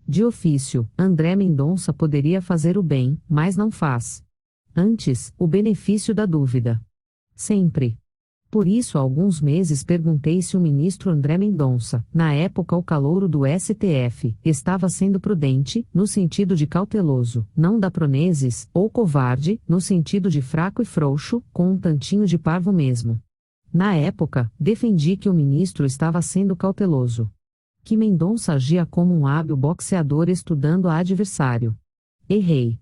De ofício, André Mendonça poderia fazer o bem, mas não faz. Antes, o benefício da dúvida. Sempre. Por isso há alguns meses perguntei se o ministro André Mendonça, na época o calouro do STF, estava sendo prudente, no sentido de cauteloso, não daproneses, ou covarde, no sentido de fraco e frouxo, com um tantinho de parvo mesmo. Na época, defendi que o ministro estava sendo cauteloso. Que Mendonça agia como um hábil boxeador estudando a adversário. Errei.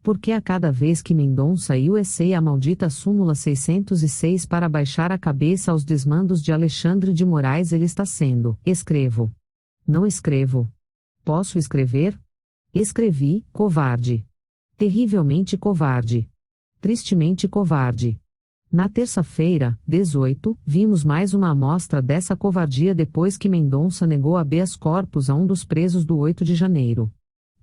Porque a cada vez que Mendonça e a maldita súmula 606 para baixar a cabeça aos desmandos de Alexandre de Moraes ele está sendo, escrevo. Não escrevo. Posso escrever? Escrevi, covarde. Terrivelmente covarde. Tristemente covarde. Na terça-feira, 18, vimos mais uma amostra dessa covardia depois que Mendonça negou habeas corpus a um dos presos do 8 de janeiro.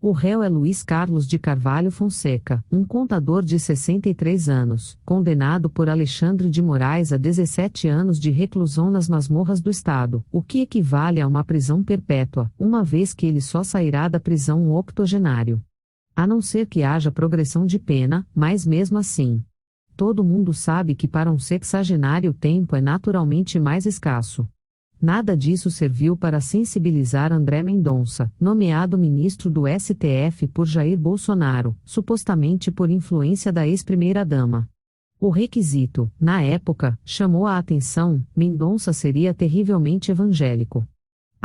O réu é Luiz Carlos de Carvalho Fonseca, um contador de 63 anos, condenado por Alexandre de Moraes a 17 anos de reclusão nas masmorras do Estado, o que equivale a uma prisão perpétua, uma vez que ele só sairá da prisão um octogenário. A não ser que haja progressão de pena, mas mesmo assim. Todo mundo sabe que para um sexagenário o tempo é naturalmente mais escasso. Nada disso serviu para sensibilizar André Mendonça, nomeado ministro do STF por Jair Bolsonaro, supostamente por influência da ex-primeira-dama. O requisito, na época, chamou a atenção: Mendonça seria terrivelmente evangélico.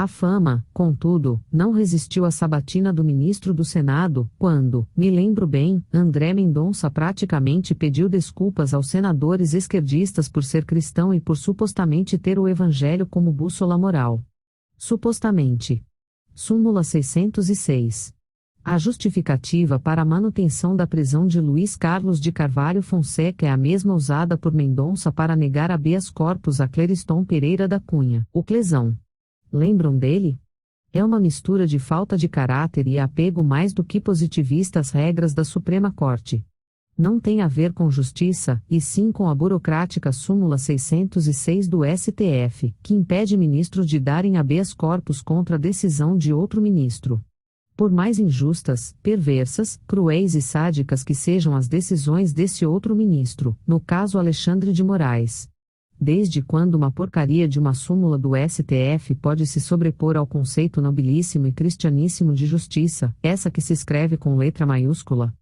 A fama, contudo, não resistiu à sabatina do ministro do Senado, quando, me lembro bem, André Mendonça praticamente pediu desculpas aos senadores esquerdistas por ser cristão e por supostamente ter o evangelho como bússola moral. Supostamente. Súmula 606. A justificativa para a manutenção da prisão de Luiz Carlos de Carvalho Fonseca é a mesma usada por Mendonça para negar habeas corpus a Cleriston Pereira da Cunha, o Clesão. Lembram dele? É uma mistura de falta de caráter e apego mais do que positivista às regras da Suprema Corte. Não tem a ver com justiça, e sim com a burocrática súmula 606 do STF, que impede ministros de darem habeas corpus contra a decisão de outro ministro. Por mais injustas, perversas, cruéis e sádicas que sejam as decisões desse outro ministro, no caso Alexandre de Moraes. Desde quando uma porcaria de uma súmula do STF pode se sobrepor ao conceito nobilíssimo e cristianíssimo de justiça, essa que se escreve com letra maiúscula?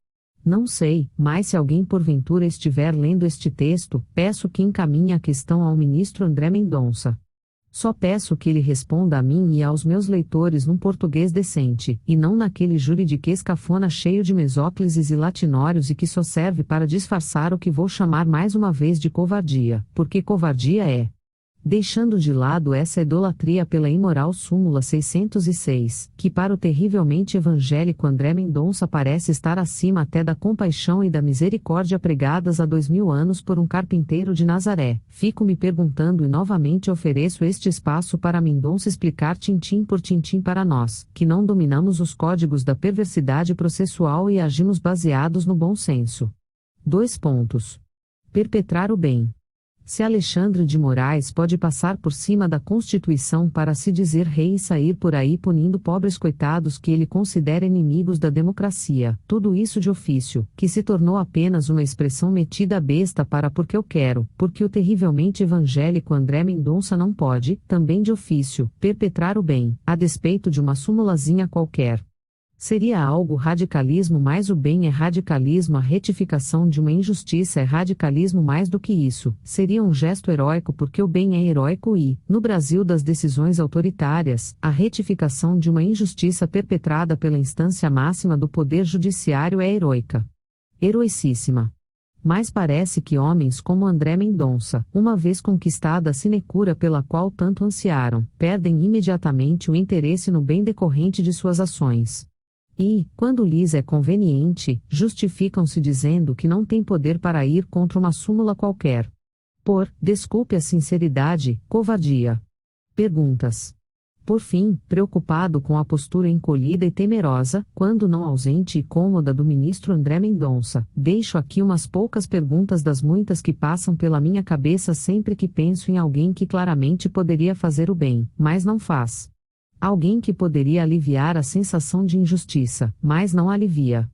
Não sei, mas se alguém porventura estiver lendo este texto, peço que encaminhe a questão ao ministro André Mendonça. Só peço que ele responda a mim e aos meus leitores num português decente, e não naquele juridiquês cafona cheio de mesóclises e latinórios e que só serve para disfarçar o que vou chamar mais uma vez de covardia, porque covardia é. Deixando de lado essa idolatria pela imoral súmula 606, que para o terrivelmente evangélico André Mendonça parece estar acima até da compaixão e da misericórdia pregadas há 2000 anos por um carpinteiro de Nazaré, fico me perguntando e novamente ofereço este espaço para Mendonça explicar tintim por tintim para nós, que não dominamos os códigos da perversidade processual e agimos baseados no bom senso. 2 pontos. Perpetrar o bem. Se Alexandre de Moraes pode passar por cima da Constituição para se dizer rei e sair por aí punindo pobres coitados que ele considera inimigos da democracia, tudo isso de ofício, que se tornou apenas uma expressão metida à besta para porque eu quero, porque o terrivelmente evangélico André Mendonça não pode, também de ofício, perpetrar o bem, a despeito de uma súmulazinha qualquer. Seria algo radicalismo mais o bem é radicalismo, a retificação de uma injustiça é radicalismo mais do que isso, seria um gesto heróico porque o bem é heróico e, no Brasil das decisões autoritárias, a retificação de uma injustiça perpetrada pela instância máxima do poder judiciário é heroica. Heroicíssima. Mas parece que homens como André Mendonça, uma vez conquistada a sinecura pela qual tanto ansiaram, perdem imediatamente o interesse no bem decorrente de suas ações. E, quando lhes é conveniente, justificam-se dizendo que não têm poder para ir contra uma súmula qualquer. Desculpe a sinceridade, covardia. Perguntas. Por fim, preocupado com a postura encolhida e temerosa, quando não ausente e cômoda do ministro André Mendonça, deixo aqui umas poucas perguntas das muitas que passam pela minha cabeça sempre que penso em alguém que claramente poderia fazer o bem, mas não faz. Alguém que poderia aliviar a sensação de injustiça, mas não alivia.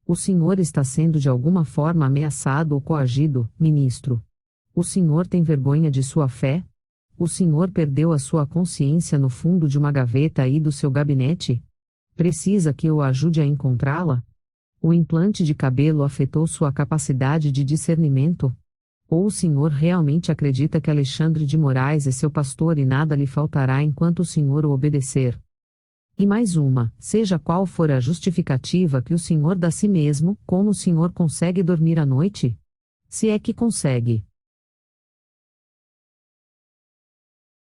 O senhor está sendo de alguma forma ameaçado ou coagido, ministro. O senhor tem vergonha de sua fé? O senhor perdeu a sua consciência no fundo de uma gaveta aí do seu gabinete? Precisa que eu o ajude a encontrá-la? O implante de cabelo afetou sua capacidade de discernimento? Ou o senhor realmente acredita que Alexandre de Moraes é seu pastor e nada lhe faltará enquanto o senhor o obedecer? E mais uma, seja qual for a justificativa que o senhor dá a si mesmo, como o senhor consegue dormir à noite? Se é que consegue.